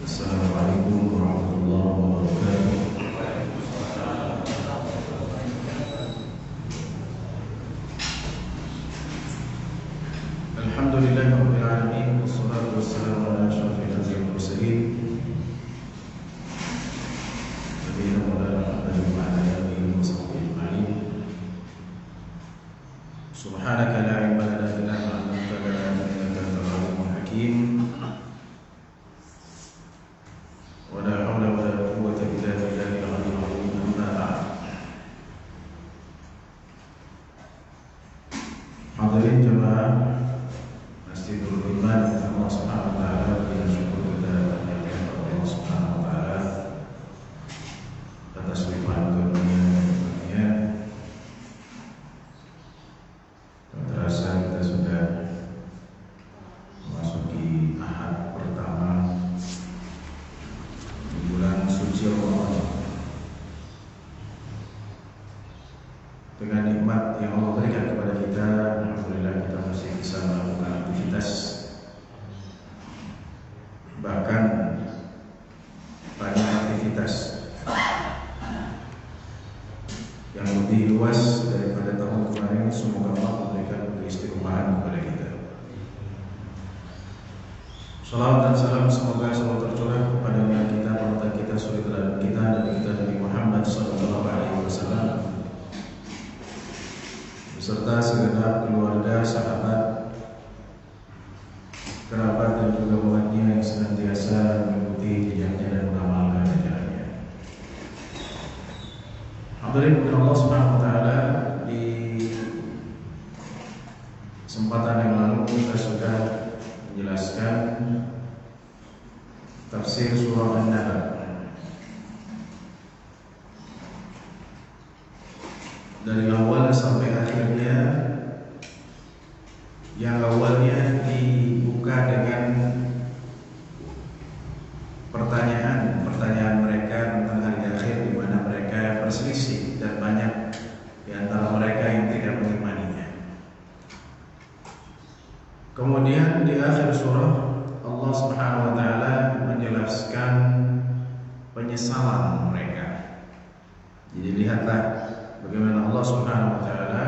Assalamualaikum warahmatullahi wabarakatuh. Alhamdulillahirabbil alamin wassalatu wassalamu ala asyrofil anbiya'i wal mursalin nabiyina Muhammadin wa ala alihi wa sahbihi ajma'in. Subhanaka la ilma lana illa ma 'allamtana innaka antal alimul hakim. Wala haula wala quwwata illa billahil aliyyil azim. Amma ba'd. Hadirin jemaah Masjidul Iman, Allah Subhanahu wa taala, kita syukur kita panjatkan kepada Allah Subhanahu wa taala atas limpahan karunia-Nya. Tak terasa kita sudah memasuki Ahad pertama bulan suci Ramadan. Dengan nikmat yang Allah berikan kepada kita, alhamdulillah kita masih bisa melakukan aktivitas, bahkan banyak aktivitas yang lebih luas daripada tahun kemarin. Semoga Allah memberikan keistiqomahan kepada kita. Salawat dan salam semoga selalu tercurah kepada Nabi kita, panutan kita, suri teladan kita, Nabi kita Nabi Muhammad sallallahu alaihi wasallam, beserta segenap keluarga, sahabat, kerabat dan juga umatnya yang senantiasa mengikuti jejaknya dan mengamalkan ajarannya. Hadirin Allah Subhanahu wa taala, di kesempatan yang lalu kita sudah menjelaskan tafsir surah An-Nahl. Dari awal sampai akhirnya, yang awalnya dibuka dengan pertanyaan mereka tentang hari akhir, di mana mereka berselisih dan banyak di antara mereka yang tidak mengimaninya. Kemudian di akhir surah Allah Subhanahu wa taala menjelaskan penyesalan mereka. Jadi lihatlah bagaimana Allah Subhanahu wa taala,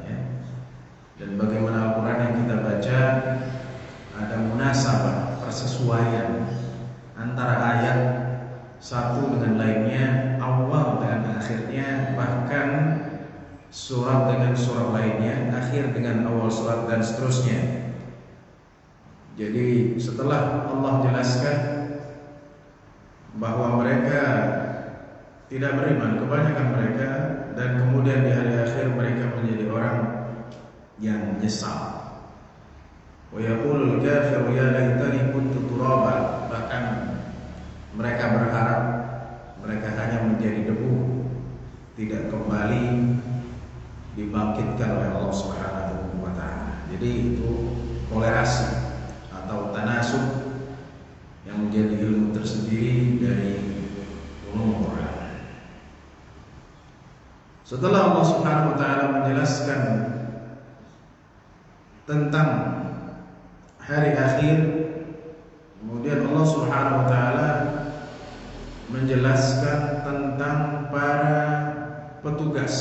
ya, dan bagaimana Al-Qur'an yang kita baca ada munasabah, persesuaian antara ayat satu dengan lainnya, awal dengan akhirnya, bahkan surat dengan surat lainnya, akhir dengan awal surat dan seterusnya. Jadi setelah Allah jelaskan bahwa mereka tidak beriman, kebanyakan mereka, dan kemudian di hari akhir mereka menjadi orang yang menyesal. Wa yaqulul kafiru ya laitani kuntu turaba. Bahkan mereka berharap mereka hanya menjadi debu, tidak kembali dibangkitkan oleh Allah Subhanahu wa taala. Jadi itu toleransi atau tanasub yang menjadi ilmu tersendiri dari ulumul Quran. Setelah Allah Subhanahu wa taala menjelaskan tentang hari akhir, kemudian Allah Subhanahu wa taala menjelaskan tentang para petugas,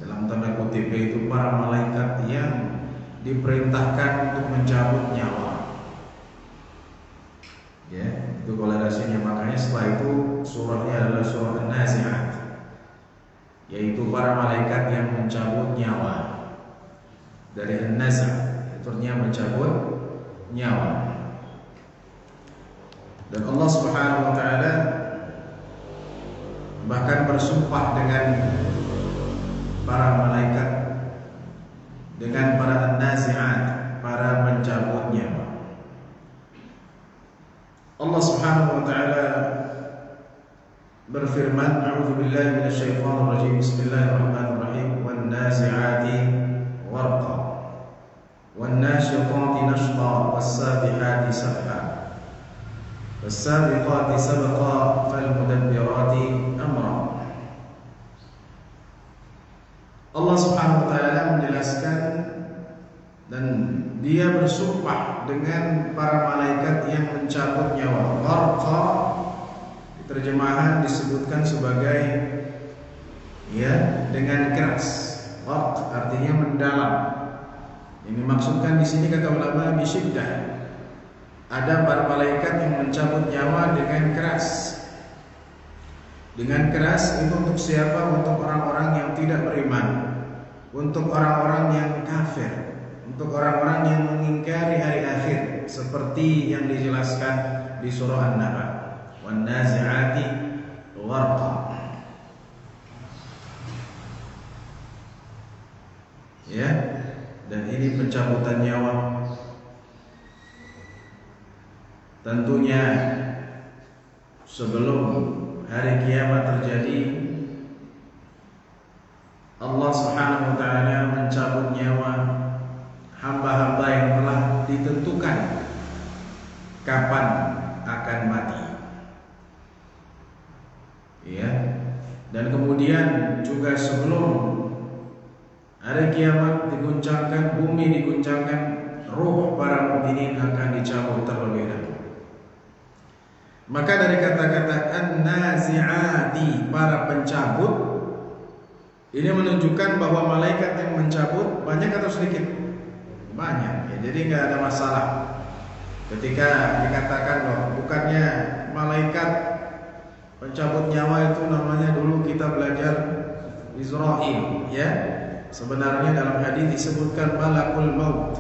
dalam tanda kutip, yaitu para malaikat yang diperintahkan untuk mencabut nyawa. Ya, itu kolerasinya. Makanya setelah itu surahnya adalah surah An-Nazi'at, yaitu para malaikat yang mencabut nyawa. Dari An-Naz', itu artinya mencabut nyawa. Dan Allah Subhanahu wa taala bahkan bersumpah dengan para malaikat, dengan para An-Nazi'at, para pencabut nyawa. Allah Subhanahu wa taala berfirman, a'udzu billahi minasyaitonir rajim, bismillahirrahmanirrahim, wan nazi'ati gharqa wan nasyitati nashta was sabihati sabha was sabiqati sabqa fal mudabbirati amra. Allah Subhanahu wa taala menjelaskan dan dia bersumpah dengan para malaikat yang mencabut nyawa. Gharqa dengan keras. Gharq artinya mendalam. Ini maksudkan di sini kata ulama bisyiddah. Ada para malaikat yang mencabut nyawa dengan keras. Dengan keras itu untuk siapa? Untuk orang-orang yang tidak beriman, untuk orang-orang yang kafir, untuk orang-orang yang mengingkari hari akhir, seperti yang dijelaskan di surah An-Naba. Wan nazi'ati gharqa. Ya, dan ini pencabutan nyawa. Tentunya sebelum hari kiamat terjadi, Allah Subhanahu wa taala mencabut nyawa hamba-hamba yang telah ditentukan kapan akan mati. Ya. Dan kemudian juga sebelum hari kiamat diguncangkan, bumi diguncangkan, ruh para mukminin akan dicabut terlebih dahulu. Maka dari kata-kata an-nazi'ati, para pencabut, ini menunjukkan bahwa malaikat yang mencabut banyak atau sedikit? Banyak. Ya, jadi nggak ada masalah ketika dikatakan loh, bukannya malaikat pencabut nyawa itu namanya dulu kita belajar Israil, ya. Sebenarnya dalam hadis disebutkan malakul maut.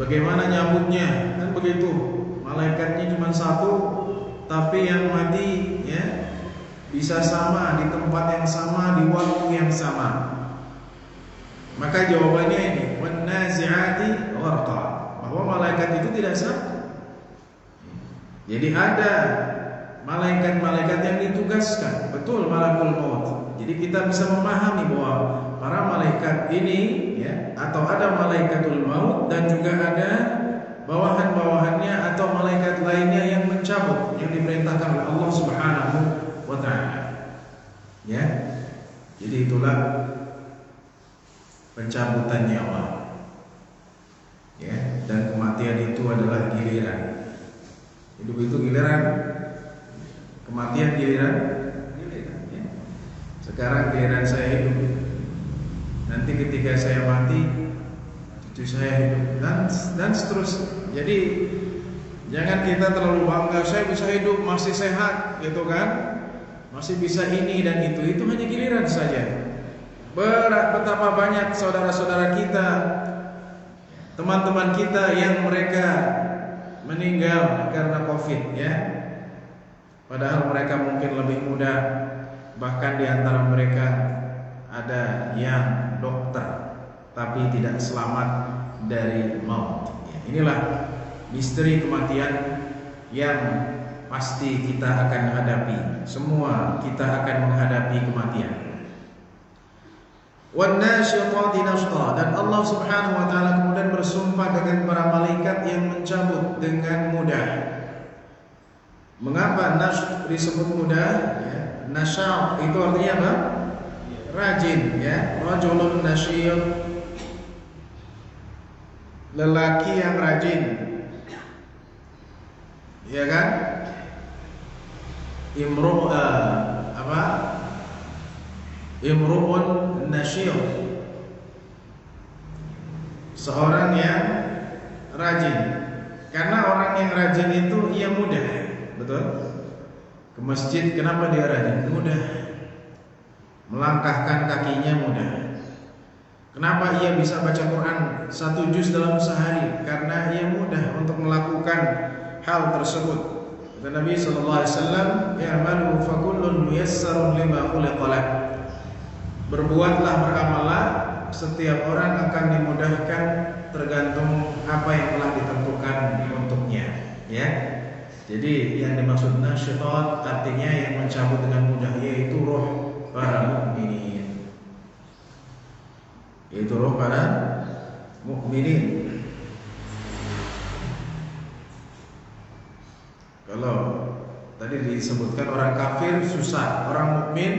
Bagaimana nyambutnya? Kan begitu. Malaikatnya cuma satu, tapi yang mati ya bisa sama di tempat yang sama, di waktu yang sama. Maka jawabannya ini, wan nazi'ati gharqa, bahwa malaikat itu tidak satu. Jadi ada malaikat-malaikat yang ditugaskan, betul, malakul maut. Jadi kita bisa memahami bahwa para malaikat ini ya, atau ada malaikatul maut dan juga ada bawahan-bawahannya atau malaikat lainnya yang mencabut, yang diperintahkan oleh Allah Subhanahu wa taala. Ya. Jadi itulah pencabutan nyawa. Ya, dan kematian itu adalah giliran. Hidup itu giliran, kematian giliran. Ya. Sekarang giliran saya hidup. Nanti ketika saya mati, cucu saya hidup, dan seterusnya. Jadi jangan kita terlalu bangga, saya bisa hidup, masih sehat, gitu kan? Masih bisa ini dan itu hanya giliran saja. Betapa banyak saudara-saudara kita, teman-teman kita yang mereka meninggal karena COVID, ya. Padahal mereka mungkin lebih muda, bahkan di antara mereka ada yang dokter, tapi tidak selamat dari maut. Inilah misteri kematian yang pasti kita akan hadapi. Semua kita akan menghadapi kematian. Wan nasyitati nashta, dan Allah Subhanahu wa taala kemudian bersumpah dengan para malaikat yang mencabut dengan mudah. Mengapa nasy disebut mudah? Ya, nasyat itu artinya apa? Rajin, ya. Rajulun nasyid, lelaki yang rajin, ya kan? Imru'un nasyid, seorang yang rajin. Karena orang yang rajin itu ia mudah, betul? Ke masjid kenapa dia rajin? Mudah. Melangkahkan kakinya mudah. Kenapa ia bisa baca Quran 1 juz dalam sehari? Karena ia mudah untuk melakukan hal tersebut. Kata Nabi sallallahu alaihi wasallam, "I'malu fa kullun muyassarun lima khuliqa lah." Berbuatlah, beramallah, setiap orang akan dimudahkan tergantung apa yang telah ditentukan untuknya, ya. Jadi yang dimaksud nasyitat artinya yang mencabut dengan mudah, yaitu roh para mukminin. Yaitu roh para mukminin. Kalau tadi disebutkan orang kafir susah, orang mukmin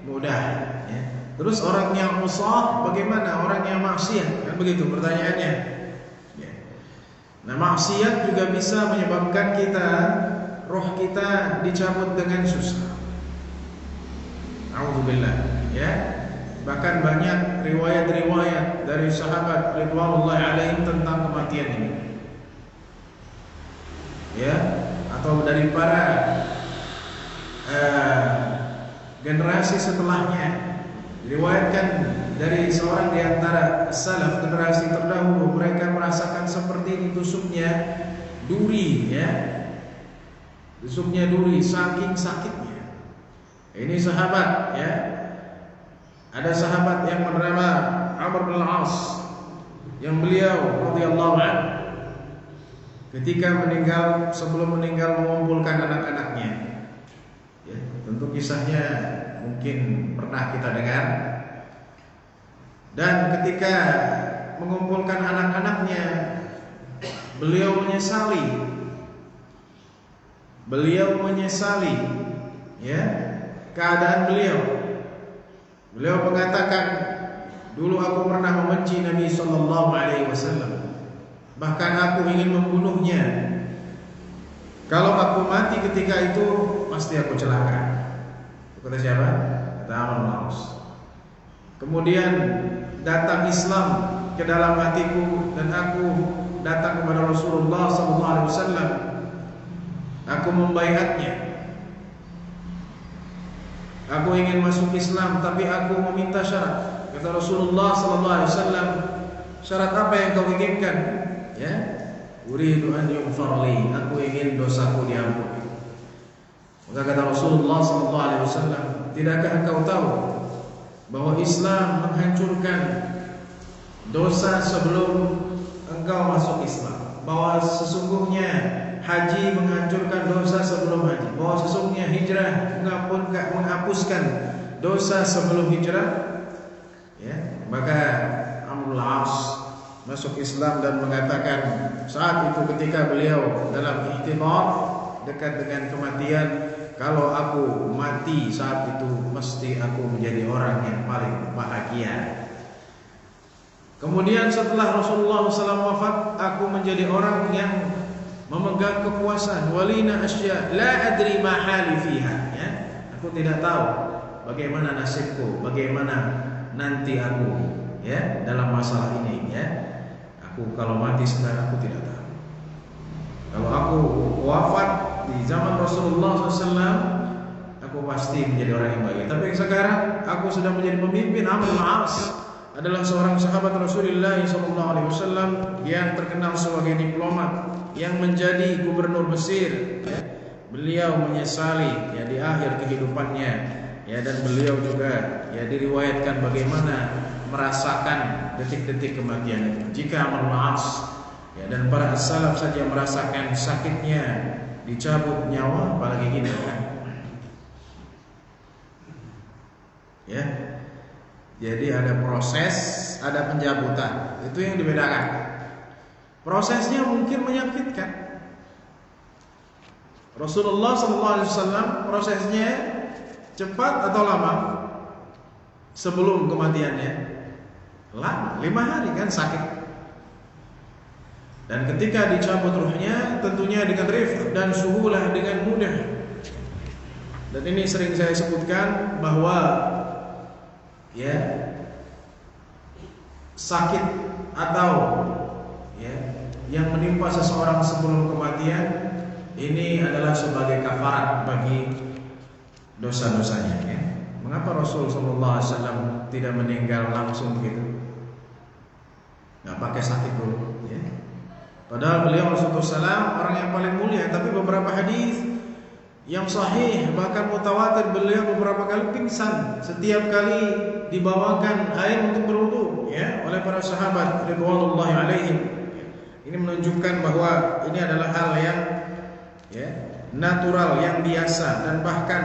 mudah, ya. Terus orang yang musah bagaimana? Orang yang maksiat, kan begitu pertanyaannya. Ya. Nah, maksiat juga bisa menyebabkan roh kita dicabut dengan susah. A'udzubillah. Ya. Bahkan banyak riwayat-riwayat dari sahabat ridwanullahi alaihim tentang kematian ini. Ya, atau dari para generasi setelahnya. Diriwayatkan dari seorang di antara salaf generasi terdahulu, mereka merasakan seperti ditusuknya duri, ya. Tusuknya duri saking sakitnya. Ini sahabat, ya. Ada sahabat yang bernama Amr bin Al-As yang beliau radhiyallahu anhu ketika meninggal, sebelum meninggal mengumpulkan anak-anaknya. Ya, tentu kisahnya mungkin pernah kita dengar. Dan ketika mengumpulkan anak-anaknya, beliau menyesali, ya, keadaan beliau. Beliau mengatakan, dulu aku pernah membenci Nabi sallallahu alaihi wasallam. Bahkan aku ingin membunuhnya. Kalau aku mati ketika itu, pasti aku celaka. Kata siapa? Kata Amr bin Al-As. Kemudian datang Islam ke dalam hatiku dan aku datang kepada Rasulullah sallallahu alaihi wasallam. Aku membaiatnya. Aku ingin masuk Islam, tapi aku meminta syarat. Kata Rasulullah sallallahu alaihi wasallam, syarat apa yang kau inginkan? Ya, uridu an yughfarli, aku ingin dosaku diampuni. Maka kata Rasulullah sallallahu alaihi wasallam, tidakkah engkau tahu bahwa Islam menghancurkan dosa sebelum engkau masuk Islam? Bahwa sesungguhnya haji menghancurkan dosa sebelum haji. Bahwa sesungguhnya hijrah menghapuskan dosa sebelum hijrah. Ya, maka Amr bin Al-As masuk Islam dan mengatakan saat itu ketika beliau dalam ihtibar dekat dengan kematian, kalau aku mati saat itu mesti aku menjadi orang yang paling bahagia. Kemudian setelah Rasulullah SAW wafat, aku menjadi orang yang memegang kekuasaan. Walina asya la adri ma hali fiha, ya. Aku tidak tahu bagaimana nasibku, bagaimana nanti aku, ya, dalam masalah ini, ya. Aku kalau mati sekarang aku tidak tahu. Kalau aku wafat di zaman Rasulullah SAW, aku pasti menjadi orang yang baik. Tapi sekarang aku sudah menjadi pemimpin. Amr bin Al-As adalah seorang sahabat Rasulullah SAW yang terkenal sebagai diplomat, yang menjadi gubernur Mesir. Ya. Beliau menyesali, ya, di akhir kehidupannya, ya, dan beliau juga, ya, diriwayatkan bagaimana merasakan detik-detik kematian itu. Jika Amr bin Al-As, ya, dan para salaf saja merasakan sakitnya dicabut nyawa, apalagi kita, kan? Ya. Jadi ada proses, ada pencabutan. Itu yang dibedakan. Prosesnya mungkin menyakitkan. Rasulullah SAW prosesnya cepat atau lama? Sebelum kematiannya lama, 5 hari kan sakit. Dan ketika dicabut ruhnya, tentunya dengan rifq dan suhulah, dengan mudah. Dan ini sering saya sebutkan bahwa, ya, sakit atau, ya, yang menimpa seseorang sebelum kematian ini adalah sebagai kafarat bagi dosa-dosanya, ya. Mengapa Rasul sallallahu alaihi wasallam tidak meninggal langsung begitu? Enggak pakai sakit dulu, ya. Padahal beliau Rasulullah orang yang paling mulia, tapi beberapa hadis yang sahih bahkan mutawatir beliau beberapa kali pingsan setiap kali dibawakan air untuk berwudu, ya, oleh para sahabat ridwanullahi alaihim. Ini menunjukkan bahwa ini adalah hal yang, ya, natural, yang biasa, dan bahkan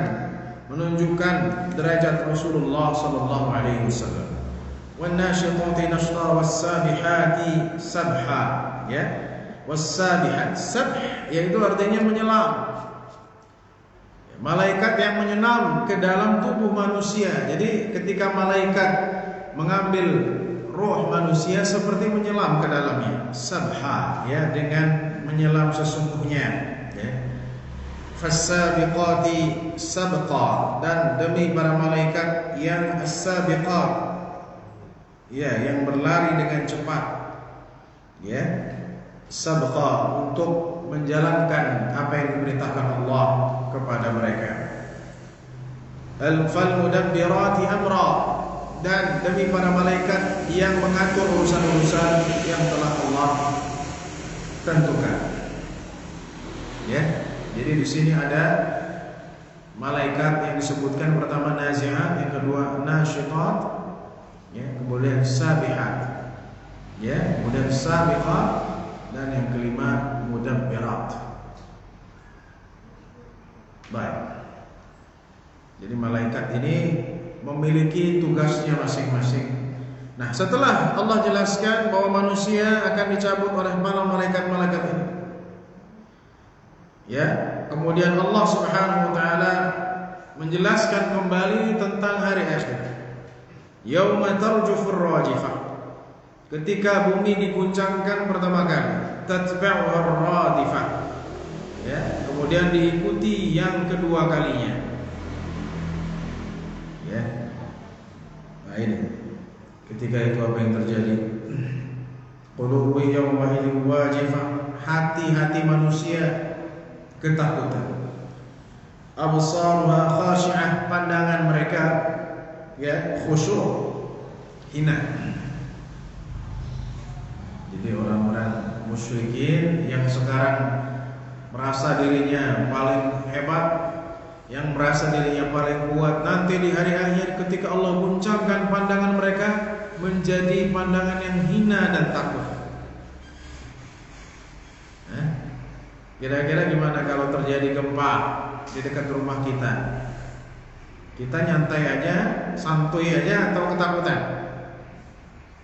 menunjukkan derajat Rasulullah sallallahu alaihi wasallam. Wan nasyitati nashta was-sabihati sabha, ya. Was-sabihat, sabh yaitu artinya menyelam. Malaikat yang menyelam ke dalam tubuh manusia. Jadi ketika malaikat mengambil roh manusia seperti menyelam ke dalamnya. Sabha, ya, dengan menyelam sesungguhnya, ya. Fas-sabiqati sabqa, dan demi para malaikat yang as-sabiqat, ya, yang berlari dengan cepat, ya, sabqa, untuk menjalankan apa yang diperintahkan Allah kepada mereka. Al-mudabbirati amra, dan demi para malaikat yang mengatur urusan-urusan yang telah Allah tentukan. Ya, jadi di sini ada malaikat yang disebutkan, pertama nazi'at, yang kedua nasyitat, ya, kemudian sabihat, ya, kemudian sabiqat, dan yang kelima mudabbirat. Baik. Jadi malaikat ini memiliki tugasnya masing-masing. Nah, setelah Allah jelaskan bahwa manusia akan dicabut oleh para malaikat-malaikat ini, ya, kemudian Allah Subhanahu wa taala menjelaskan kembali tentang hari akhir. Yauma tarjufur rajifah, ketika bumi diguncangkan pertama kali, tatba'ur radifah, ya, kemudian diikuti yang kedua kalinya. Ya. Nah, ini ketika itu apa yang terjadi? Qulubu yawma idzin wajifah, hati-hati manusia ketakutan. Absaruha khashi'ah, pandangan mereka, ya, khusyuk, hina. Jadi orang-orang musyrikin yang sekarang merasa dirinya paling hebat, yang merasa dirinya paling kuat, nanti di hari akhir ketika Allah guncangkan pandangan mereka menjadi pandangan yang hina dan takut. Kira-kira gimana kalau terjadi gempa di dekat rumah kita? Kita nyantai aja, santuy aja, atau ketakutan?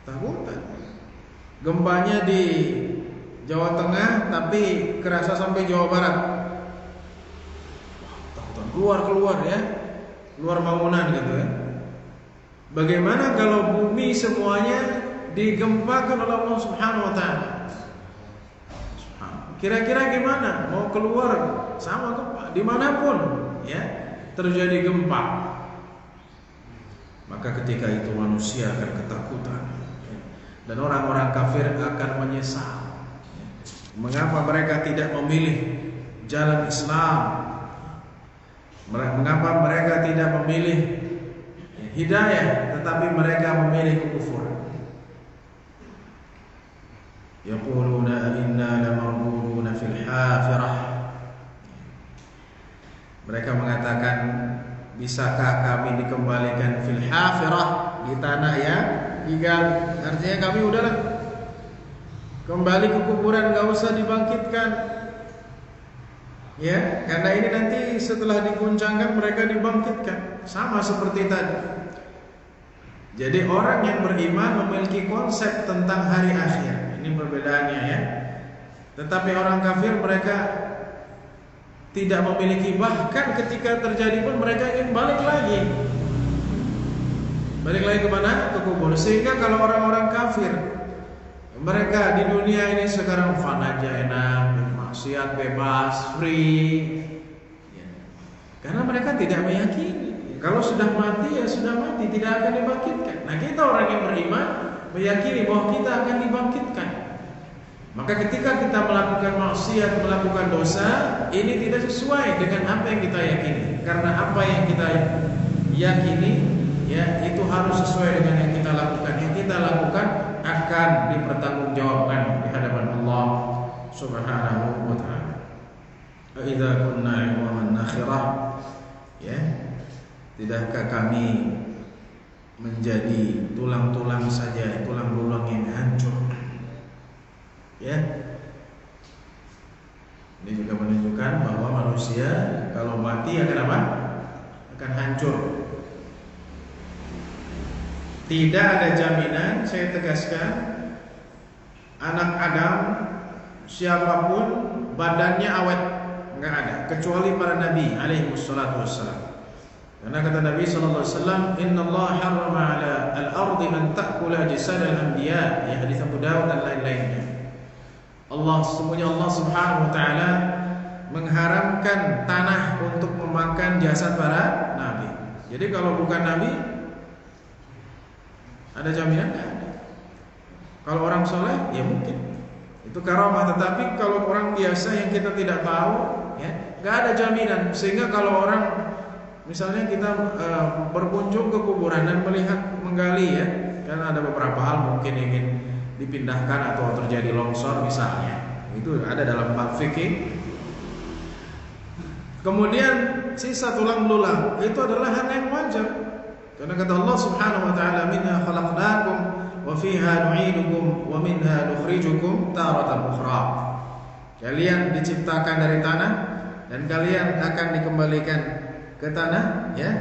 Takutan. Gempanya di Jawa Tengah tapi kerasa sampai Jawa Barat. Keluar ya, keluar bangunan gitu ya. Bagaimana kalau bumi semuanya digempakan oleh Allah Subhanahu wa taala? Kira-kira gimana? Mau keluar sama gempa dimanapun, ya, terjadi gempa. Maka ketika itu manusia akan ketakutan, ya, dan orang-orang kafir akan menyesal. Mengapa mereka tidak memilih jalan Islam? Mengapa mereka tidak memilih hidayah, tetapi mereka memilih kekufuran? Yaquluna inna lamarduduna fil hafirah. Mereka mengatakan, bisakah kami dikembalikan fil hafirah, di tanah yang digali? Artinya kami udahlah kembali ke kuburan, gak usah dibangkitkan. Ya, karena ini nanti setelah diguncangkan mereka dibangkitkan, sama seperti tadi. Jadi orang yang beriman memiliki konsep tentang hari akhir. Ini perbedaannya, ya. Tetapi orang kafir mereka tidak memiliki, bahkan ketika terjadi pun mereka ingin balik lagi. Balik lagi ke mana? Ke kubur. Sehingga kalau orang-orang kafir, mereka di dunia ini sekarang fun aja, enak, maksiat bebas, free, ya. Karena mereka tidak meyakini kalau sudah mati ya sudah mati, tidak akan dibangkitkan. Nah, kita orang yang beriman meyakini bahwa kita akan dibangkitkan. Maka ketika kita melakukan maksiat, melakukan dosa, ini tidak sesuai dengan apa yang kita yakini. Karena apa yang kita yakini, ya, itu harus sesuai dengan yang kita lakukan. Yang kita lakukan akan dipertanggungjawabkan di hadapan Allah Subhanahu wa ta'ala. Idza kunna 'idhaman nakhirah, ya, tidakkah kami menjadi tulang-tulang saja, tulang-tulang yang hancur, ya. Ini juga menunjukkan bahwa manusia kalau mati akan apa? Akan hancur. Tidak ada jaminan, saya tegaskan, anak Adam siapapun badannya awet, enggak ada, kecuali para nabi alaihi wassalatu wassalam. Karena kata Nabi sallallahu alaihi wasallam, "Innallaha harrama 'ala al-ardi an ta'kula jasad al-anbiya", ya, hadis Abu Dawud dan lain-lainnya. Allah Subhanahu wa taala mengharamkan tanah untuk memakan jasad para nabi. Jadi kalau bukan nabi, ada jaminan nggak ada. Kalau orang soleh, ya mungkin itu karamah. Tetapi kalau orang biasa yang kita tidak tahu, ya nggak ada jaminan. Sehingga kalau orang, misalnya kita berkunjung ke kuburan dan melihat menggali, ya, karena ada beberapa hal mungkin ingin dipindahkan atau terjadi longsor misalnya, itu ada dalam bab fikih. Kemudian sisa tulang belulang itu adalah hal yang wajar, karena kata Allah Subhanahu wa taala, minha khalaqnakum wa fiha nu'idukum wa minha nukhrijukum taratan ukhra. Kalian diciptakan dari tanah dan kalian akan dikembalikan ke tanah, ya,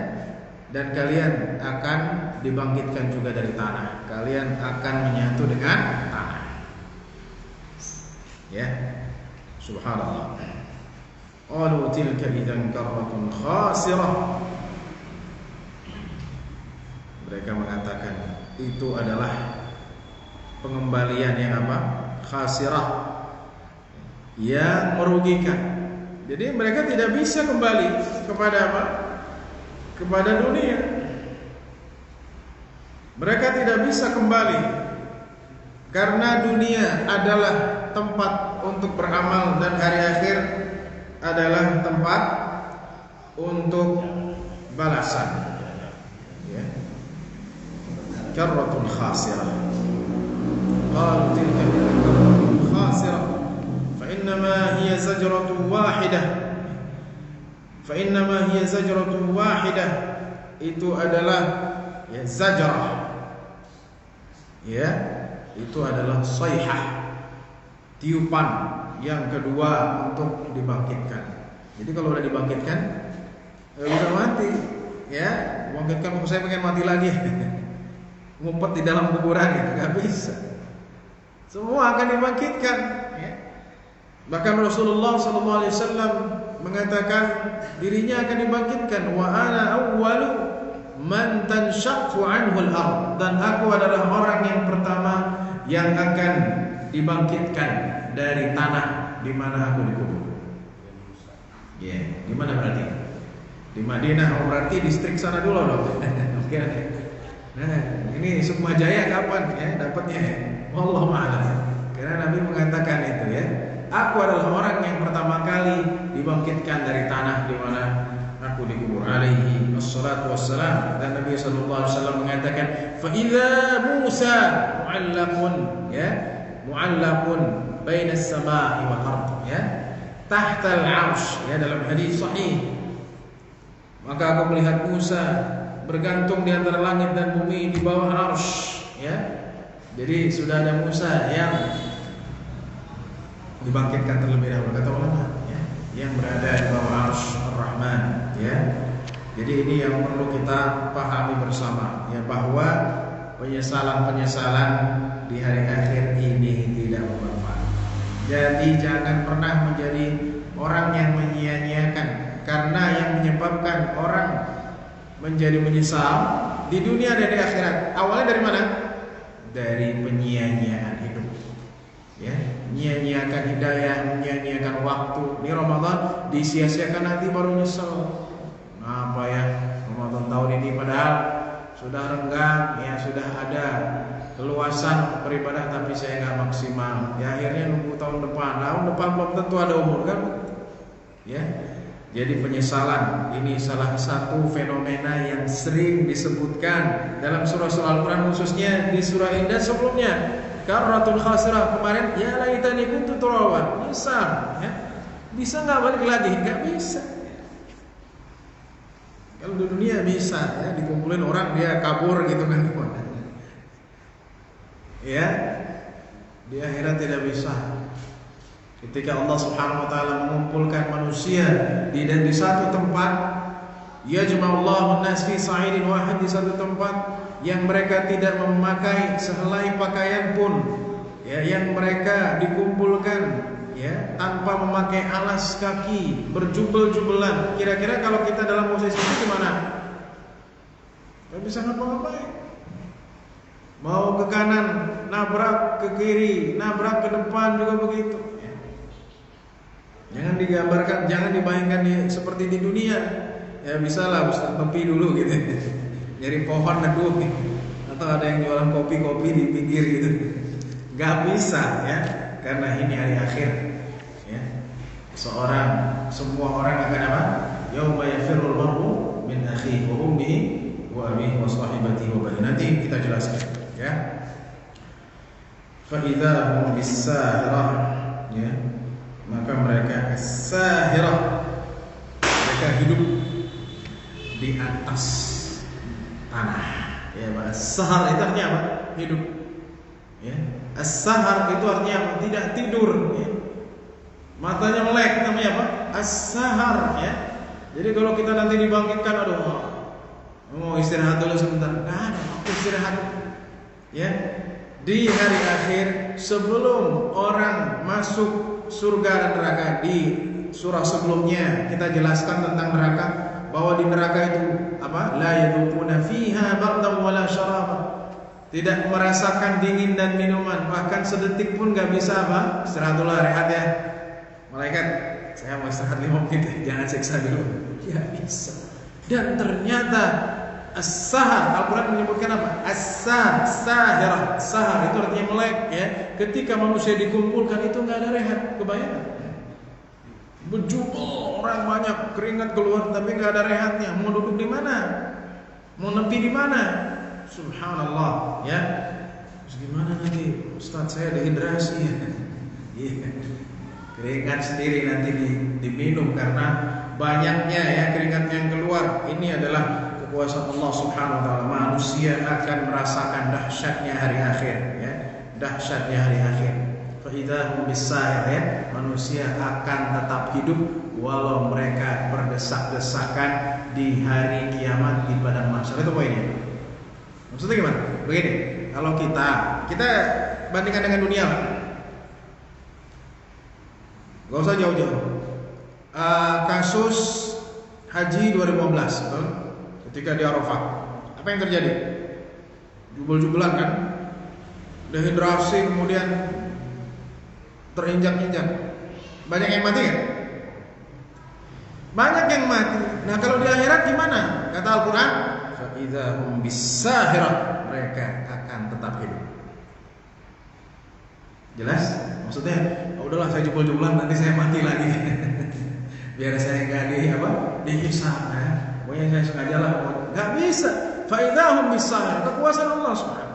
dan kalian akan dibangkitkan juga dari tanah. Kalian akan menyatu dengan tanah. Ya, subhanallah. Qalu tilka idzan karratun khasirah. Mereka mengatakan itu adalah pengembalian yang apa? Khasirah, yang merugikan. Jadi mereka tidak bisa kembali kepada apa? Kepada dunia. Mereka tidak bisa kembali karena dunia adalah tempat untuk beramal dan hari akhir adalah tempat untuk balasan. Ya. Karratun khasirah. Qalu tilka karratun khasirah. Fa innama hiya zajratun wahidah. Fa innama hiya zajratun wahidah. Itu adalah ya zajrah. Ya, itu adalah sayhah, tiupan yang kedua untuk dibangkitkan. Jadi kalau udah dibangkitkan bisa mati, ya, bangkitkan saya pengen mati lagi, ngumpet di dalam kuburan gitu, nggak bisa. Semua akan dibangkitkan. Ya. Bahkan Rasulullah SAW mengatakan dirinya akan dibangkitkan. Wa ana awwalu man tanshaqqu anhu al-ard, dan aku adalah orang yang pertama yang akan dibangkitkan dari tanah di mana aku dikubur. Ya, yeah. Di mana berarti? Di Madinah. Oh, berarti distrik sana dulu dong. Oke. Nah, ini Sukma Jaya kapan ya dapatnya? Wallahu a'lam. Karena Nabi mengatakan itu, ya. Aku adalah orang yang pertama kali dibangkitkan dari tanah di mana aku dikubur, alaihi wassalatu wassalam. Dan Nabi sallallahu alaihi wasallam mengatakan, fa idza Musa mu'allaqun, ya, mu'allaqun baina as-sama'i wal ard, ya, tahta al-'arsy, ya, dalam hadis sahih. Maka aku melihat Musa bergantung di antara langit dan bumi di bawah arsy, ya. Jadi sudah ada Musa yang dibangkitkan terlebih dahulu, kata ulama, ya, yang berada di bawah arsy Ar-Rahman, ya. Jadi ini yang perlu kita pahami bersama, ya, bahwa penyesalan-penyesalan di hari akhir ini tidak bermanfaat. Jadi jangan pernah menjadi orang yang menyia-nyiakan, karena yang menyebabkan orang menjadi menyesal di dunia dan di akhirat awalnya dari mana? Dari penyia-nyiaan hidup, ya, menyia-nyiakan hidayah, menyia-nyiakan waktu. Di Ramadan disia-siakan, nanti baru nyesel. Apa ya, Ramadan tahun ini padahal sudah renggang, ya, sudah ada keluasan beribadah, tapi saya nggak maksimal. Ya, akhirnya nunggu tahun depan belum tentu ada umur, kan? Ya, jadi penyesalan ini salah satu fenomena yang sering disebutkan dalam surah-surah Al-Quran, khususnya di surah Indah sebelumnya. Karratun khasirah kemarin, ya laitani kuntu turaban, nyesal, ya. Bisa nggak balik lagi? Nggak bisa. Kalau di dunia bisa, ya, dikumpulin orang dia kabur gitu kan, ya. Di akhirat tidak bisa. Ketika Allah Subhanahu wa taala mengumpulkan manusia di satu tempat, yajma'ullahu an-nas fi sa'idin wahid, di satu tempat yang mereka tidak memakai sehelai pakaian pun, ya, yang mereka dikumpulkan, ya, tanpa memakai alas kaki, berjubel-jubelan. Kira-kira kalau kita dalam posisi itu gimana? Gak bisa ngapa-ngapain. Mau ke kanan nabrak, ke kiri nabrak, ke depan juga begitu. Jangan digambarkan, jangan dibayangkan seperti di dunia. Ya bisa lah Ustaz tepi dulu gitu. Jadi pohon neduh atau ada yang jualan kopi-kopi di pinggir gitu. Gak bisa ya, karena ini hari akhir ya. Semua orang akan apa? Yauma yafirrul mar'u min akhihi wa ummihi wa abihi wa sahibatihi wa banihi. Nanti kita jelaskan ya. Fa idza hum bis-sahirah ya. Maka mereka as-sahirah, mereka hidup di atas tanah. Ya, as-sahar itu artinya apa? Hidup. Ya. As-sahar itu artinya apa? Tidak tidur. Ya. Matanya melek, namanya apa? As-sahar. Ya. Jadi kalau kita nanti dibangkitkan, aduh, mau istirahat dulu sebentar. Nggak ada waktu istirahat. Ya. Di hari akhir sebelum orang masuk surga dan neraka, di surah sebelumnya kita jelaskan tentang neraka, bahwa di neraka itu apa? La yadhuquna fiha bardan wala syaraba. Tidak merasakan dingin dan minuman, bahkan sedetik pun enggak bisa apa? Istirahat dulu, rehat ya. Malaikat, saya mau istirahat 5 menit, jangan siksa dulu. Ya bisa. Dan ternyata as-sahar, Al-Quran menyebutkan apa? As-sahirah. Sahar itu artinya melek ya. Ketika manusia dikumpulkan itu nggak ada rehat. Kebayang? Berjubel orang banyak, keringat keluar tapi nggak ada rehatnya. Mau duduk di mana? Mau nepi di mana? Subhanallah ya. Terus gimana nanti? Ustaz, saya dehidrasi ya. Keringat sendiri nanti diminum karena banyaknya ya keringat yang keluar. Ini adalah kekuasaan Allah Subhanahu wa taala. Manusia akan merasakan dahsyatnya hari akhir ya. Dahsyatnya hari akhir. Fa idza hum bis-sahir ya. Manusia akan tetap hidup walau mereka berdesak-desakan di hari kiamat di padang mahsyar. Itu poinnya. Maksudnya gimana? Begini, kalau kita bandingkan dengan dunia lah. Gak usah jauh-jauh. Kasus haji 2015 betul? Ketika di Arafah, apa yang terjadi? Jubel-jubelan kan? Dehidrasi, kemudian terinjak-injak. Banyak yang mati kan? Banyak yang mati. Nah kalau di akhirat gimana? Kata Al-Quran, fa idza hum bis-sahirah, mereka akan tetap hidup. Jelas? Maksudnya, udahlah saya jubel-jubelan, nanti saya mati lagi. Biar saya nggak dihisab ya. Pokoknya saya sengaja lah, nggak bisa. Fa idza hum bis-sahirah, kekuasaan Allah Subhanahu.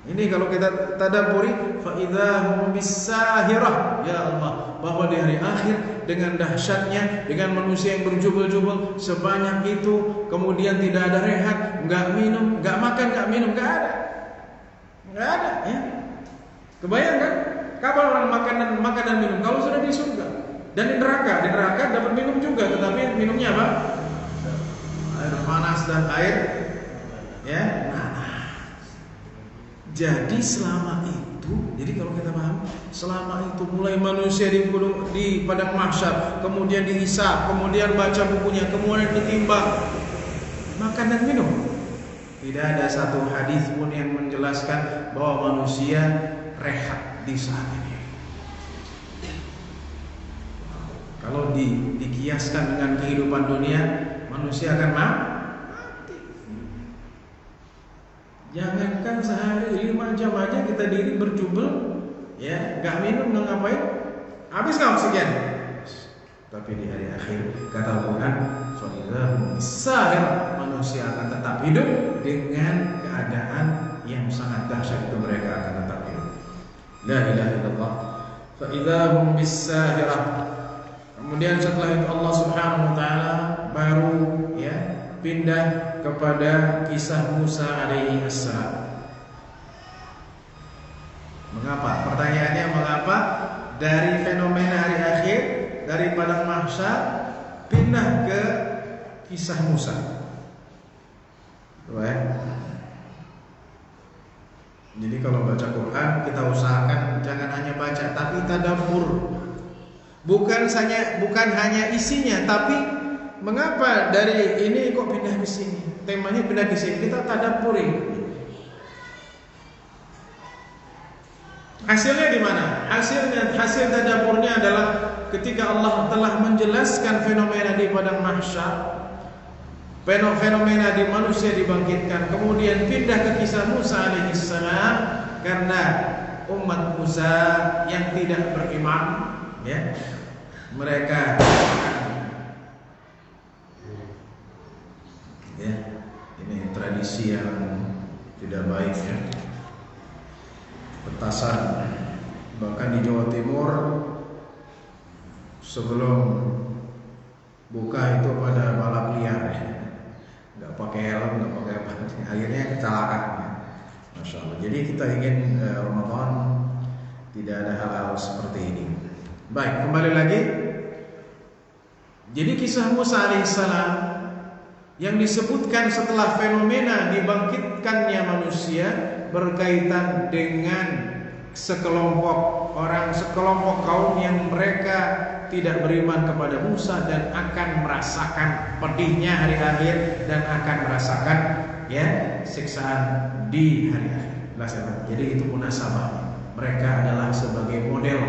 Ini kalau kita tadabburi, fa idza hum bis-sahirah, ya Allah, bahwa di hari akhir dengan dahsyatnya, dengan manusia yang berjubel-jubel sebanyak itu, kemudian tidak ada rehat, nggak minum, nggak makan, nggak minum, nggak ada, ya. Kebayang kan? Kapan orang makan dan minum? Kalau sudah di surga. Dan di neraka dapat minum juga, tetapi minumnya apa? Air panas dan air ya nanas. Jadi selama itu, jadi kalau kita paham, selama itu mulai manusia di padang mahsyar, kemudian dihisab, kemudian baca bukunya, kemudian ditimbang, makan dan minum. Tidak ada satu hadis pun yang menjelaskan bahwa manusia rehat di saat ini. Kalau dikiaskan dengan kehidupan dunia, manusia akan mati. Jangankan sehari 5 jam aja kita diri berjubel, ya, nggak minum, nggak ngapain, habis nggak oksigen. Tapi di hari akhir kata Al-Quran, manusia akan tetap hidup dengan keadaan yang sangat dahsyat, itu mereka akan tetap hidup. La ilaha illallah. Fa idza hum bis-sahirah. Kemudian setelah itu Allah Subhanahu wa taala baru ya pindah kepada kisah Musa alaihi assalam. Mengapa? Pertanyaannya mengapa dari fenomena hari akhir, dari padang mahsyar pindah ke kisah Musa? Tuh, ya. Jadi kalau baca Quran kita usahakan jangan hanya baca tapi tadabbur. Bukan hanya isinya, tapi mengapa dari ini kok pindah ke sini? Temanya pindah ke sini, kita tadabburi. Hasilnya di mana? Hasil tadaburnya adalah ketika Allah telah menjelaskan fenomena di padang mahsyar, fenomena di manusia dibangkitkan, kemudian pindah ke kisah Musa alaihissalam karena umat Musa yang tidak beriman, ya, mereka, ya, ini tradisi yang tidak baik, ya. Petasan bahkan di Jawa Timur sebelum buka itu pada balap liar, ya. Nggak pakai helm, nggak pakai apa, akhirnya kecelakaan, ya. Masya Allah. Jadi kita ingin Ramadan tidak ada hal-hal seperti ini. Baik, kembali lagi. Jadi kisah Musa alaihissalam yang disebutkan setelah fenomena dibangkitkannya manusia berkaitan dengan sekelompok orang, sekelompok kaum yang mereka tidak beriman kepada Musa dan akan merasakan pedihnya hari akhir dan akan merasakan, ya, siksaan di hari akhir. Jadi itu munasabah. Mereka adalah sebagai model,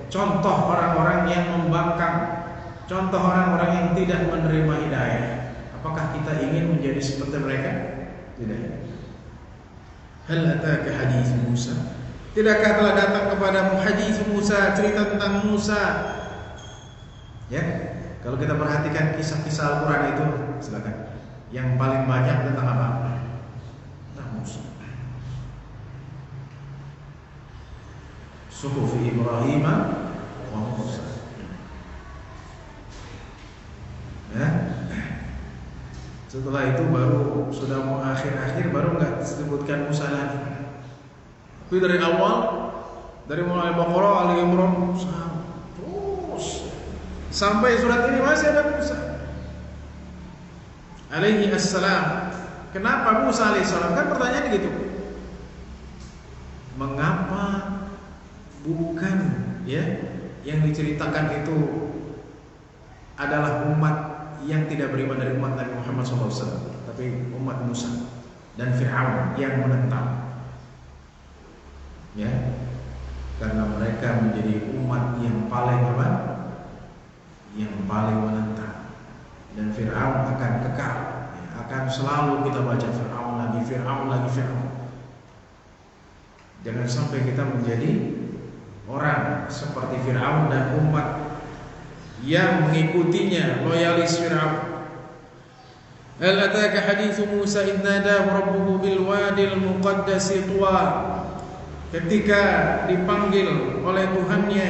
contoh orang-orang yang membangkang, contoh orang-orang yang tidak menerima hidayah. Apakah kita ingin menjadi seperti mereka? Tidak. Hal ataka hadits Musa? Tidakkah telah datang kepadamu hadits Musa, cerita tentang Musa? Ya, kalau kita perhatikan kisah-kisah Al-Quran itu, silakan. Yang paling banyak tentang apa? Tentang Musa. Suhuf Ibrahim wa Musa. Ya. Setelah itu baru sudah mau akhir-akhir baru nggak disebutkan Musa lagi. Tapi dari awal, dari mulai Baqarah, Ali Imran, Musa, terus sampai surat ini masih ada Musa alaihi assalam. Kenapa Musa alaihi salam? Kan pertanyaannya gitu. Mengapa bukan, ya, yang diceritakan itu adalah umat yang tidak beriman dari umat Nabi Muhammad SAW, tapi umat Musa dan Fir'aun yang menentang, ya, karena mereka menjadi umat yang paling apa? Yang paling menentang, dan Fir'aun akan kekal, ya, akan selalu kita baca Fir'aun lagi, Fir'aun lagi, Fir'aun. Jangan sampai kita menjadi orang seperti Fir'aun dan umat yang mengikutinya, loyalis Fir'aun. Hal ataka haditsu Musa idh nadahu rabbuhu bil wadil muqaddas tuwa. Ketika dipanggil oleh Tuhannya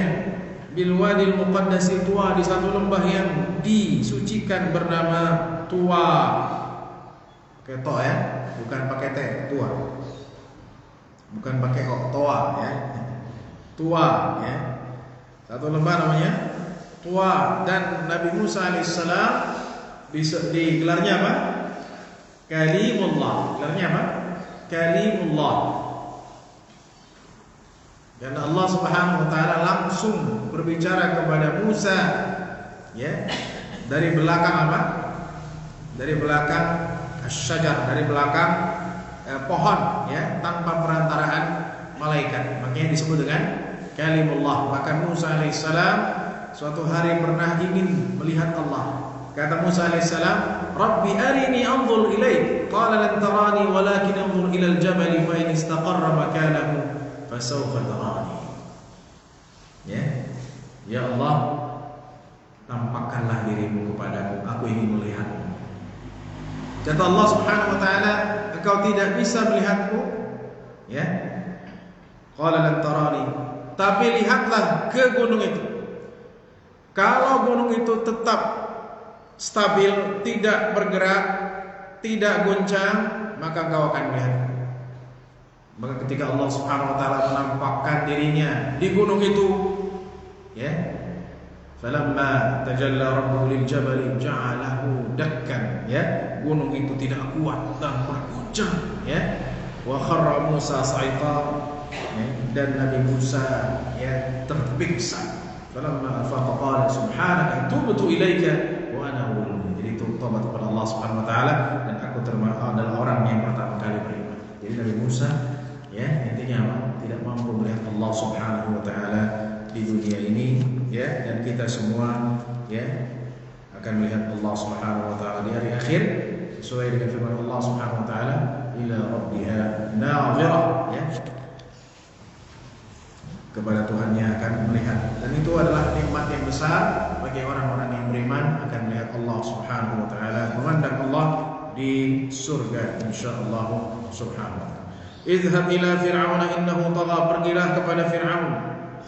bil wadil muqaddas tuwa, di satu lembah yang disucikan bernama Tuwa. Pakai to, ya, bukan pakai t, Tuwa. Bukan pakai o, Toa, ya. Tuwa, ya. Satu lembah namanya Tuwa, dan Nabi Musa alaihissalam digelarnya apa? Kalimullah. Gelarnya apa? Kalimullah. Karena Allah Subhanahu wa taala langsung berbicara kepada Musa, ya, dari belakang apa? Dari belakang asy-syajar, dari belakang pohon, ya, tanpa perantaraan malaikat. Makanya disebut dengan Kalimullah. Maka Musa alaihissalam suatu hari pernah ingin melihat Allah. Kata Musa alaihissalam, Rabbi arini anzur ilaik. Qala lan tarani walakin anzur ila al-jabal fa in istaqarra makanahu fasawfa tarani. Ya Allah, tampakkanlah dirimu kepadaku, aku ingin melihatmu. Kata Allah Subhanahu wa taala, engkau tidak bisa melihatku, ya. Qala lan tarani, tapi lihatlah ke gunung itu. Kalau gunung itu tetap stabil, tidak bergerak, tidak goncang, maka engkau akan melihat. Maka ketika Allah Subhanahu wa taala menampakkan dirinya di gunung itu, ya, falamma tajalla rabbuhu lil jabali ja'alahu dakkan, ya, gunung itu tidak kuat dan bergoncang, ya. Wa kharra Musa sa'iqa, ya, dan Nabi Musa, ya, terpingsan. Falamma afaqa qala subhanaka tubtu ilaika wa ana awwalul mu'minin. Jadi itu tobat kepada Allah Subhanahu wa taala, dan aku adalah orang yang pertama kali beriman. Jadi Nabi Musa, ya, akhirnya tidak mampu melihat Allah Subhanahu wa taala di dunia ini, ya, dan kita semua, ya, akan melihat Allah Subhanahu wa taala di hari akhir sesuai dengan firman Allah Subhanahu wa taala, ila rabbiha nadhirah, ya, kepada Tuhannya akan melihat. Dan itu adalah nikmat yang besar bagi orang-orang yang beriman, akan melihat Allah Subhanahu wa taala, memandang Allah di surga insyaallah subhanahu wa ta'ala. Idhhab ila fir'aun innahu tagha, pergilah kepada Fir'aun,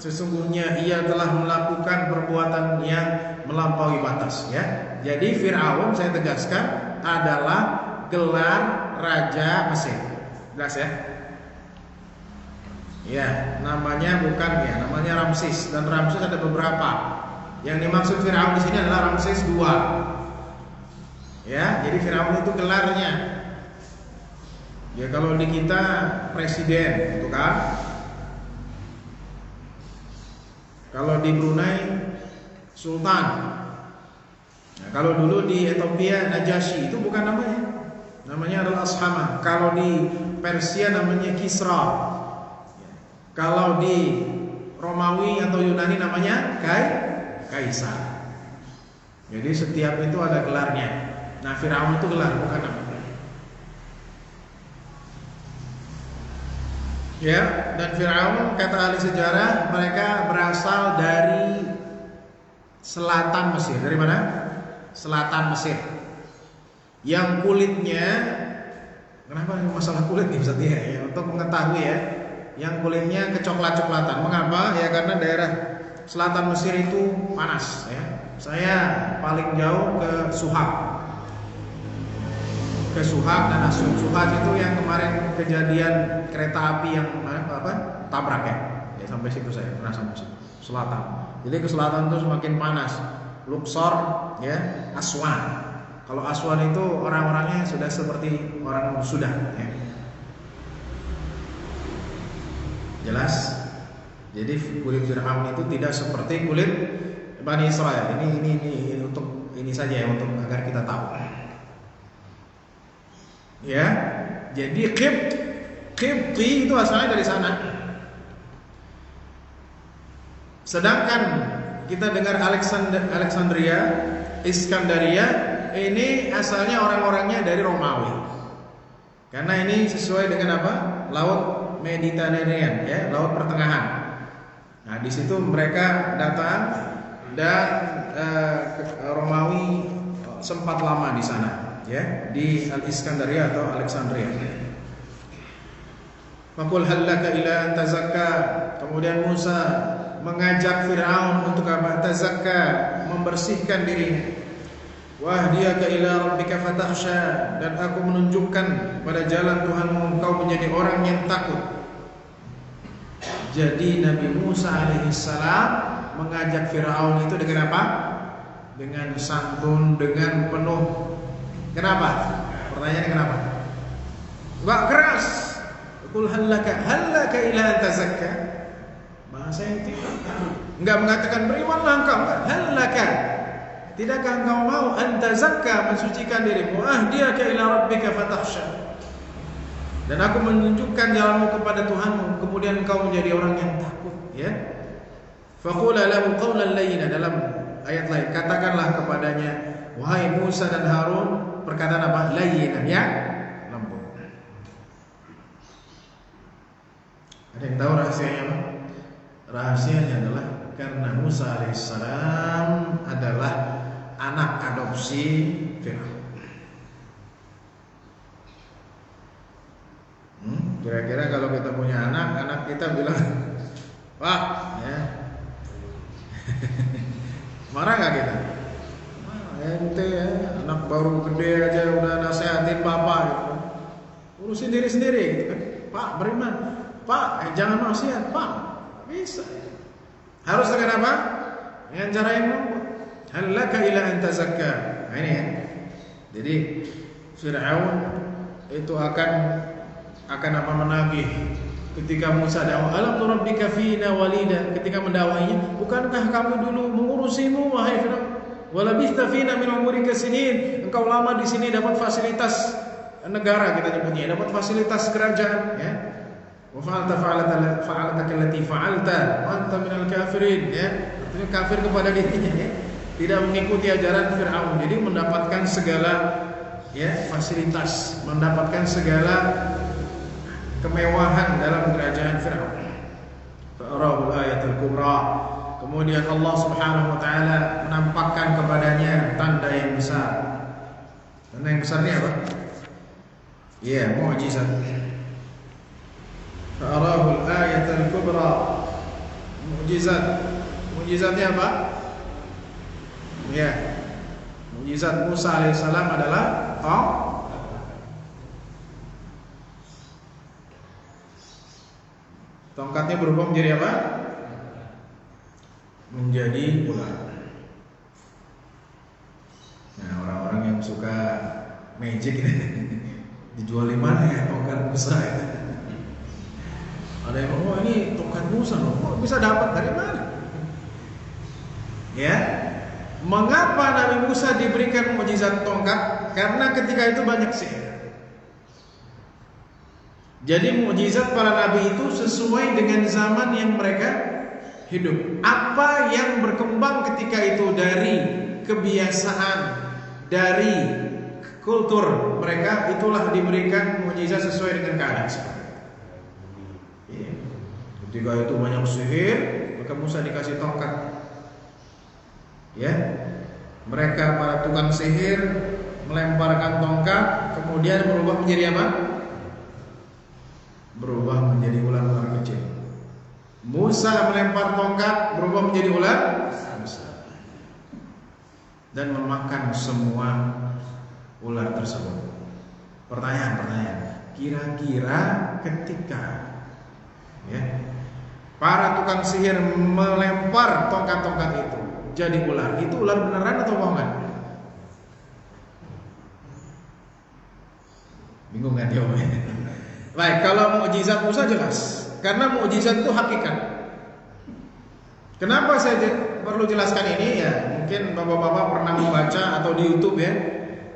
sesungguhnya ia telah melakukan perbuatan yang melampaui batas, ya. Jadi Fir'aun, saya tegaskan, adalah gelar raja Mesir. Jelas ya? Ya, namanya bukan, ya, namanya Ramses, dan Ramses ada beberapa. Yang dimaksud Fir'aun di sini adalah Ramses II. Ya, jadi Fir'aun itu gelarnya. Ya, kalau di kita presiden, itu kan. Kalau di Brunei Sultan. Nah, kalau dulu di Ethiopia Najasyi, itu bukan namanya. Namanya adalah Ashama. Kalau di Persia namanya Kisra. Kalau di Romawi atau Yunani namanya Kaisar. Jadi setiap itu ada gelarnya. Nah, Fir'aun itu gelar, bukan nama. Ya, dan Fir'aun, kata ahli sejarah, mereka berasal dari selatan Mesir. Dari mana? Selatan Mesir. Yang kulitnya, kenapa masalah kulit nih Ustaz ya? Untuk mengetahui, ya, yang kulitnya kecoklat-coklatan. Mengapa? Ya karena daerah selatan Mesir itu panas, ya. Saya paling jauh ke Suhab. Ke Suhab dan Asyum. Suhab itu yang kemarin kejadian kereta api yang tabrak, ya. Ya, sampai situ saya pernah sampai situ. Selatan. Jadi ke selatan itu semakin panas. Luxor, ya, Aswan. Kalau Aswan itu orang-orangnya sudah seperti orang Sudan, ya. Jelas? Jadi kulit Fir'aun itu tidak seperti kulit Bani Israel. Ini untuk ini saja, ya, untuk agar kita tahu. Ya. Jadi Qibti itu asalnya dari sana. Sedangkan kita dengar Alexandria, Iskandaria, ini asalnya orang-orangnya dari Romawi. Karena ini sesuai dengan apa? Laut Mediterranean, ya, laut pertengahan. Nah, di situ mereka datang dan Romawi sempat lama di sana, ya, di Al-Iskandaria atau Alexandria. Maqul hallaka ila an tazakka. Kemudian Musa mengajak Fir'aun untuk apa? Tazakka, membersihkan dirinya. Wahdiyaka ila rabbika fatakhsha, dan aku menunjukkan pada jalan Tuhanmu engkau menjadi orang yang takut. Jadi Nabi Musa alaihissalam mengajak Fir'aun itu dengan apa? Dengan santun, dengan penuh. Kenapa? Pertanyaannya kenapa? Enggak keras. Qul hallaka ila an tazakka. Bahasa yang tidak. Enggak mengatakan berimanlah engkau. Hallaka. Tidakkah engkau mau antazakka, mensucikan dirimu? Ahdiyaka ila rabbika fatakhsha. Dan aku menunjukkan jalanmu kepada Tuhanmu, kemudian engkau menjadi orang yang takut, ya. Faqula lahu qawlan layyina, dalam ayat lain katakanlah kepadanya, wahai Musa dan Harun, perkataan apa? Layyinan, ya, lembut. Ada yang tahu rahasianya apa? Rahasianya adalah karena Musa alaihissalam adalah anak adopsi Fir'aun. Kira-kira kalau kita punya anak kita bilang, Pak, ya, marah nggak kita? Ente, ya, anak baru gede aja udah nasehatin papa gitu. Urusin diri sendiri gitu kan. Pak, beriman. Pak, jangan maksiat. Pak, bisa. Harus dengan apa? Dengan cara yang lembut. Hallaka ila an tazakka. Nah, ini, ya. Jadi Fir'aun itu akan apa, menagih ketika Musa dakwah, alam nurabbika fina walida, ketika mendakwahinya, bukankah kami dulu mengurusimu wahai Fir'aun? Walabithta fina min umurika sinin, engkau lama di sini dapat fasilitas negara, kita nyebutnya, dapat fasilitas kerajaan, ya. Wa fa'alataka allati fa'alta wa anta minal kafirin, ya. Artinya kafir kepada dirinya, ya. Tidak mengikuti ajaran Firaun. Jadi mendapatkan segala, ya, fasilitas, mendapatkan segala kemewahan dalam kerajaan Firaun. Fa'arahul ayatul kubra. Kemudian Allah Subhanahu wa taala menampakkan kepadanya tanda yang besar. Tanda yang besar ini apa? Ya, mukjizat. Fa'arahul ayatul kubra. Mukjizat. Mukjizatnya apa? Ya. Mukjizat Musa alaihissalam adalah tongkatnya berubah menjadi apa? Menjadi ular. Nah, orang-orang yang suka magic dijual di mana ya tongkat Musa ya? Ada yang ngomong, ini tongkat Musa loh, kok bisa dapat dari mana? Ya, mengapa Nabi Musa diberikan mukjizat tongkat? Karena ketika itu banyak sihir. Jadi mukjizat para nabi itu sesuai dengan zaman yang mereka hidup. Apa yang berkembang ketika itu dari kebiasaan, dari kultur mereka, itulah diberikan mukjizat sesuai dengan keadaan. Ketika itu banyak sihir, maka Musa dikasih tongkat. Ya, mereka para tukang sihir melemparkan tongkat, kemudian berubah menjadi apa? Berubah menjadi ular-ular kecil. Musa melempar tongkat, berubah menjadi ular besar dan memakan semua ular tersebut. Pertanyaan, kira-kira ketika, ya, para tukang sihir melempar tongkat-tongkat itu jadi ular, itu ular beneran atau bohongan? Bingung kan jawabnya? Baik, kalau mukjizat Musa jelas, karena mukjizat itu hakikat. Kenapa saya perlu jelaskan ini? Ya, mungkin bapak-bapak pernah membaca atau di YouTube, ya,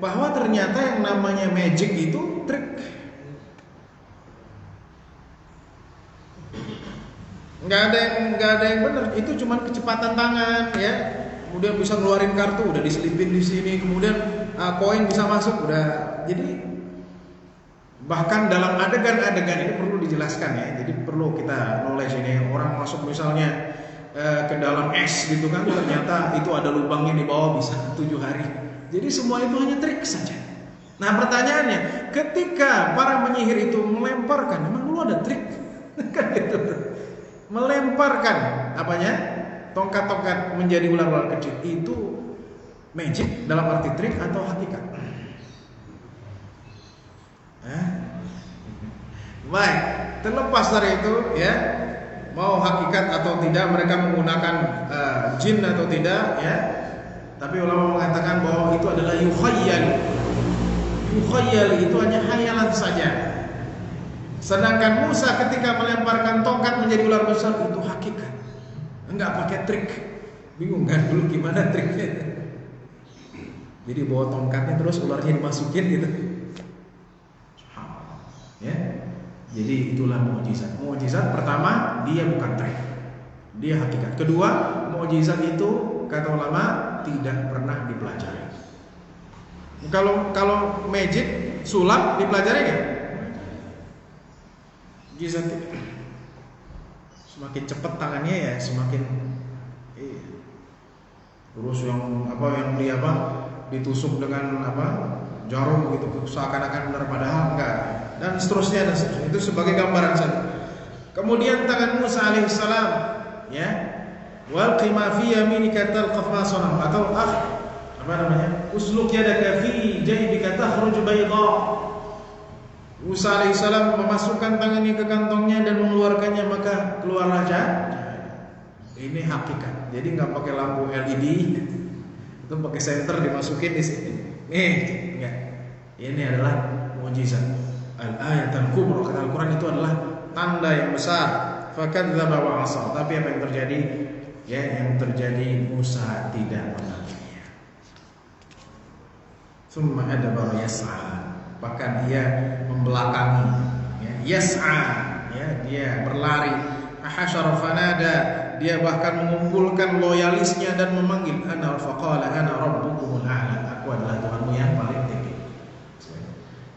bahwa ternyata yang namanya magic itu trik. Nggak ada yang benar. Itu cuma kecepatan tangan, ya. Kemudian bisa ngeluarin kartu, udah diselipin di sini. Kemudian koin bisa masuk, udah. Jadi bahkan dalam adegan-adegan ini perlu dijelaskan, ya. Jadi perlu kita knowledge ini. Orang masuk misalnya ke dalam es gitu kan, ternyata itu ada lubangnya di bawah, bisa 7 hari. Jadi semua itu hanya trik saja. Nah, pertanyaannya, ketika para penyihir itu melemparkan, memang lu ada trik? Kan gitu. Melemparkan apanya? Tongkat-tongkat menjadi ular-ular kecil. Itu magic dalam arti trik atau hakikat? Baik, terlepas dari itu, ya, mau hakikat atau tidak mereka menggunakan jin atau tidak, ya, tapi ulama mengatakan bahwa itu adalah yukhayyal. Yukhayyal itu hanya hayalan saja. Sedangkan Musa ketika melemparkan tongkat menjadi ular besar, itu hakikat. Enggak pakai trik. Bingung kan dulu gimana triknya? Jadi bawa tongkatnya terus ularnya dimasukin gitu. Ya. Jadi itulah mukjizat. Mukjizat pertama, dia bukan trik. Dia hakikat. Kedua, mukjizat itu kata ulama tidak pernah dipelajari. Kalau magic, sulap dipelajari enggak? Mukjizat tidak. Semakin cepat tangannya, ya semakin terus yang ditusuk dengan jarum gitu, seakan-akan benar padahal enggak, dan seterusnya. Itu sebagai gambaran saja. Kemudian tangan Musa alaihissalam, ya, wal qima fi yaminika talqaf ma sanam, atau usluk yadaka fi jaybika takhruj bayda. Musa alaihissalam memasukkan tangannya ke kantongnya dan mengeluarkannya, maka keluarlah cahaya. Ini hakikat. Jadi nggak pakai lampu LED, itu pakai senter dimasukin di sini. Enggak. Ini adalah mukjizat. Al-ayatul kubra, kata Al-Quran, itu adalah tanda yang besar. Fakadzdzaba wa 'asa. Tapi apa yang terjadi? Ya, yang terjadi Musa tidak mengakuinya. Tsumma adbara yas'a. Bahkan dia membelakangi, ya, yas'a, ya, dia berlari. Hasyara fanada, dia bahkan mengumpulkan loyalisnya dan memanggil ana faqala ana rabbukumul a'la, aku adalah Tuhanmu yang paling tinggi.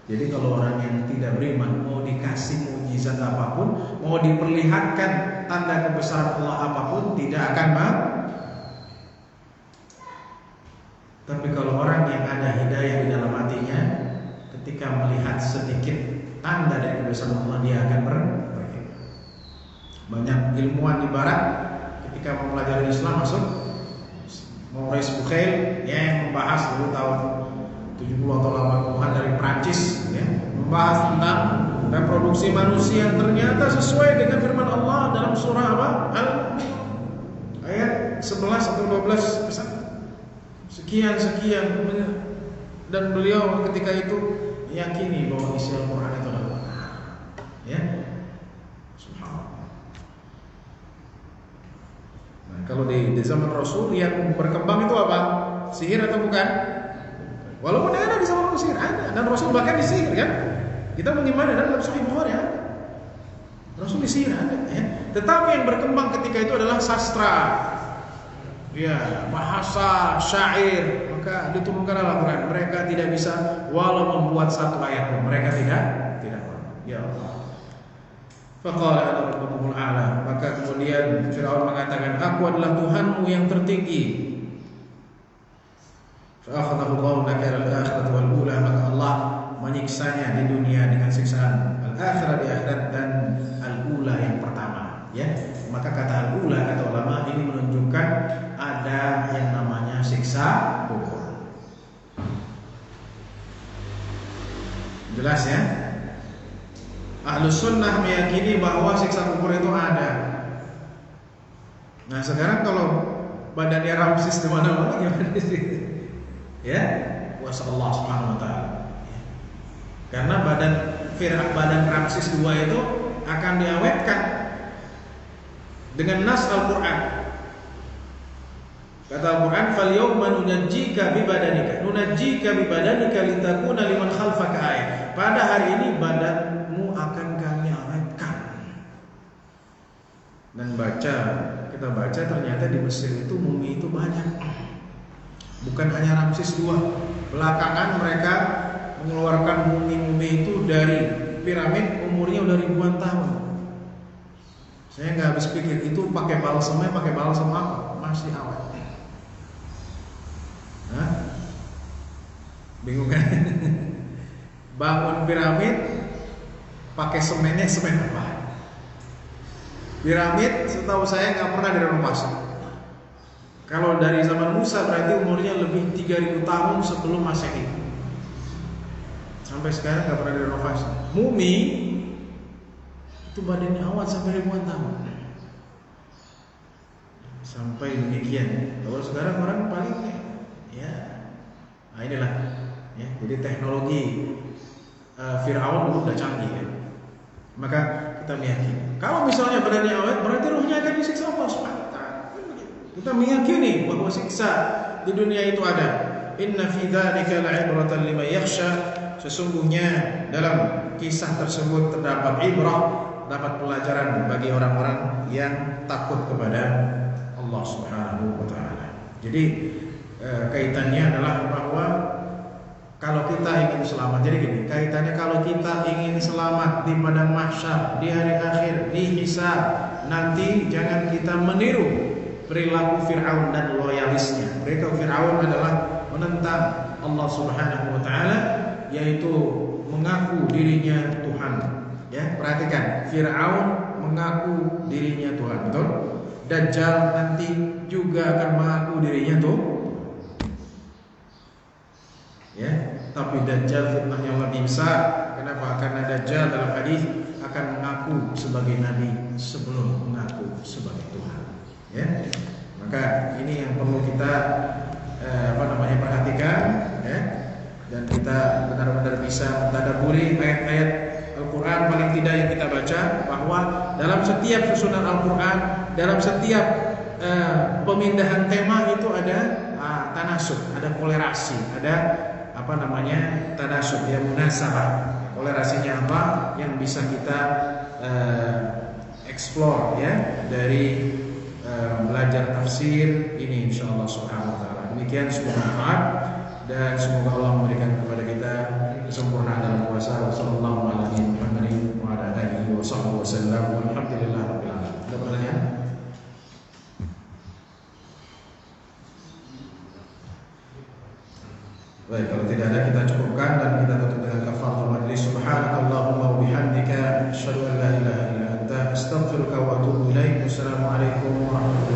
Jadi kalau orang yang tidak beriman mau dikasih mukjizat apapun, mau diperlihatkan tanda kebesaran Allah apapun, tidak akan mau. Tapi kalau orang yang ada hidayah di dalam hatinya, ketika melihat sedikit tanda dari kebesaran Allah, dia akan beriman. Banyak ilmuwan di barat ketika mempelajari Islam masuk Maurice Bucaille yang membahas dulu tahun 70 atau 80-an dari Prancis ya, membahas tentang reproduksi manusia, ternyata sesuai dengan firman Allah dalam surah apa? Ayat 11 atau 12 sekian dan beliau ketika itu meyakini bahwa isi Al-Quran itu adalah benar ya. Kalau di zaman Rasul yang berkembang itu apa? Sihir atau bukan? Walaupun ada di zaman Rasul ada, dan Rasul bahkan disihir kan? Kita mengimani dalam Sahih Bukhari ya. Rasul disihir ada ya. Tetapi yang berkembang ketika itu adalah sastra. Ya, bahasa, syair, maka diturunkan Al-Quran. Mereka tidak bisa walau membuat satu ayat pun mereka tidak. Ya Allah. Faqala ana rabbukumul a'la, maka kemudian Firaun mengatakan, aku adalah Tuhanmu yang tertinggi. Fa akhadhahu Allahu nakala al-akhirati wal ula, maka Allah menyiksanya di dunia dengan siksaan al-akhirah di akhirat dan al-ula yang pertama ya. Maka kata al-ula kata ulama ini menunjukkan ada yang namanya siksa kubur. Jelas ya? Ahlus sunnah meyakini bahwa siksa kubur itu ada. Nah sekarang kalau badannya Ramses di mana-mana gimana sih? Ya, kuasa Allah Subhanahu Wa Taala. Karena badan Ramses II itu akan diawetkan dengan nas Al-Quran. Kata Al-Quran, "Fal yawma nunajjika bi badanika, litakuna liman khalfaka ayat." Pada hari ini badanmu akan kami awetkan. Dan kita baca ternyata di Mesir itu mumi itu banyak. Bukan hanya Ramses II. Belakangan mereka mengeluarkan mumi-mumi itu dari piramid, umurnya udah ribuan tahun. Saya nggak habis pikir itu pakai balsam apa? Masih awet. Hah? Bingung kan? Bangun piramid pakai semen apa? Piramid setahu saya nggak pernah direnovasi. Kalau dari zaman Musa berarti umurnya lebih 3000 tahun sebelum Masehi. Sampai sekarang nggak pernah direnovasi. Mumi itu badannya awet sampai ribuan tahun. Sampai demikian. Kalau sekarang orang paling ya, nah inilah ya. Jadi teknologi Fir'aun dulu udah canggih ya. Maka kita meyakini kalau misalnya badannya awet berarti ruhnya akan disiksa Allah Subhanahu wa taala. Kita meyakini bahwa siksa di dunia itu ada. Inna fi dzalika la'ibratan liman yakhsha. Sesungguhnya dalam kisah tersebut terdapat ibrah, dapat pelajaran bagi orang-orang yang takut kepada Allah Subhanahu wa taala. Jadi kaitannya adalah bahwa kalau kita ingin selamat, jadi gini, kaitannya kalau kita ingin selamat di padang mahsyar, di hari akhir, di hisab, nanti jangan kita meniru perilaku Fir'aun dan loyalisnya. Mereka Fir'aun adalah menentang Allah Subhanahu wa taala, yaitu mengaku dirinya Tuhan. Ya, perhatikan, Fir'aun mengaku dirinya Tuhan, betul? Dajjal nanti juga akan mengaku dirinya tuh. Ya, tapi Dajjal fitnahnya lebih besar. Kenapa? Karena Dajjal dalam hadis akan mengaku sebagai nabi sebelum mengaku sebagai Tuhan. Ya, maka ini yang perlu kita perhatikan, ya, dan kita benar-benar bisa mentadabburi ayat-ayat Al-Quran paling tidak yang kita baca, bahwa dalam setiap susunan Al-Quran, dalam setiap pemindahan tema itu ada tanasub, ada kolerasi, ada tanasub, ya, munasabah. Kolerasinya apa yang bisa kita explore ya dari belajar tafsir ini insyaallah subhanahu wa taala. Demikian, semoga bermanfaat dan semoga Allah memberikan kepada kita kesempurnaan dalam puasa. Wassallallahu ala Muhammadin wa ala alihi wa sahbihi wasallam. Walhamdulillahirabbil alamin. Ada pertanyaan? Baik, kalau tidak ada kita cukupkan dan kita tutup dengan kafaratul majlis. Subhanakallahumma wa bihamdika asyhadu an la ilaha illa anta astaghfiruka wa atubu ilaik. Wassalamualaikum warahmatullahi wabarakatuh.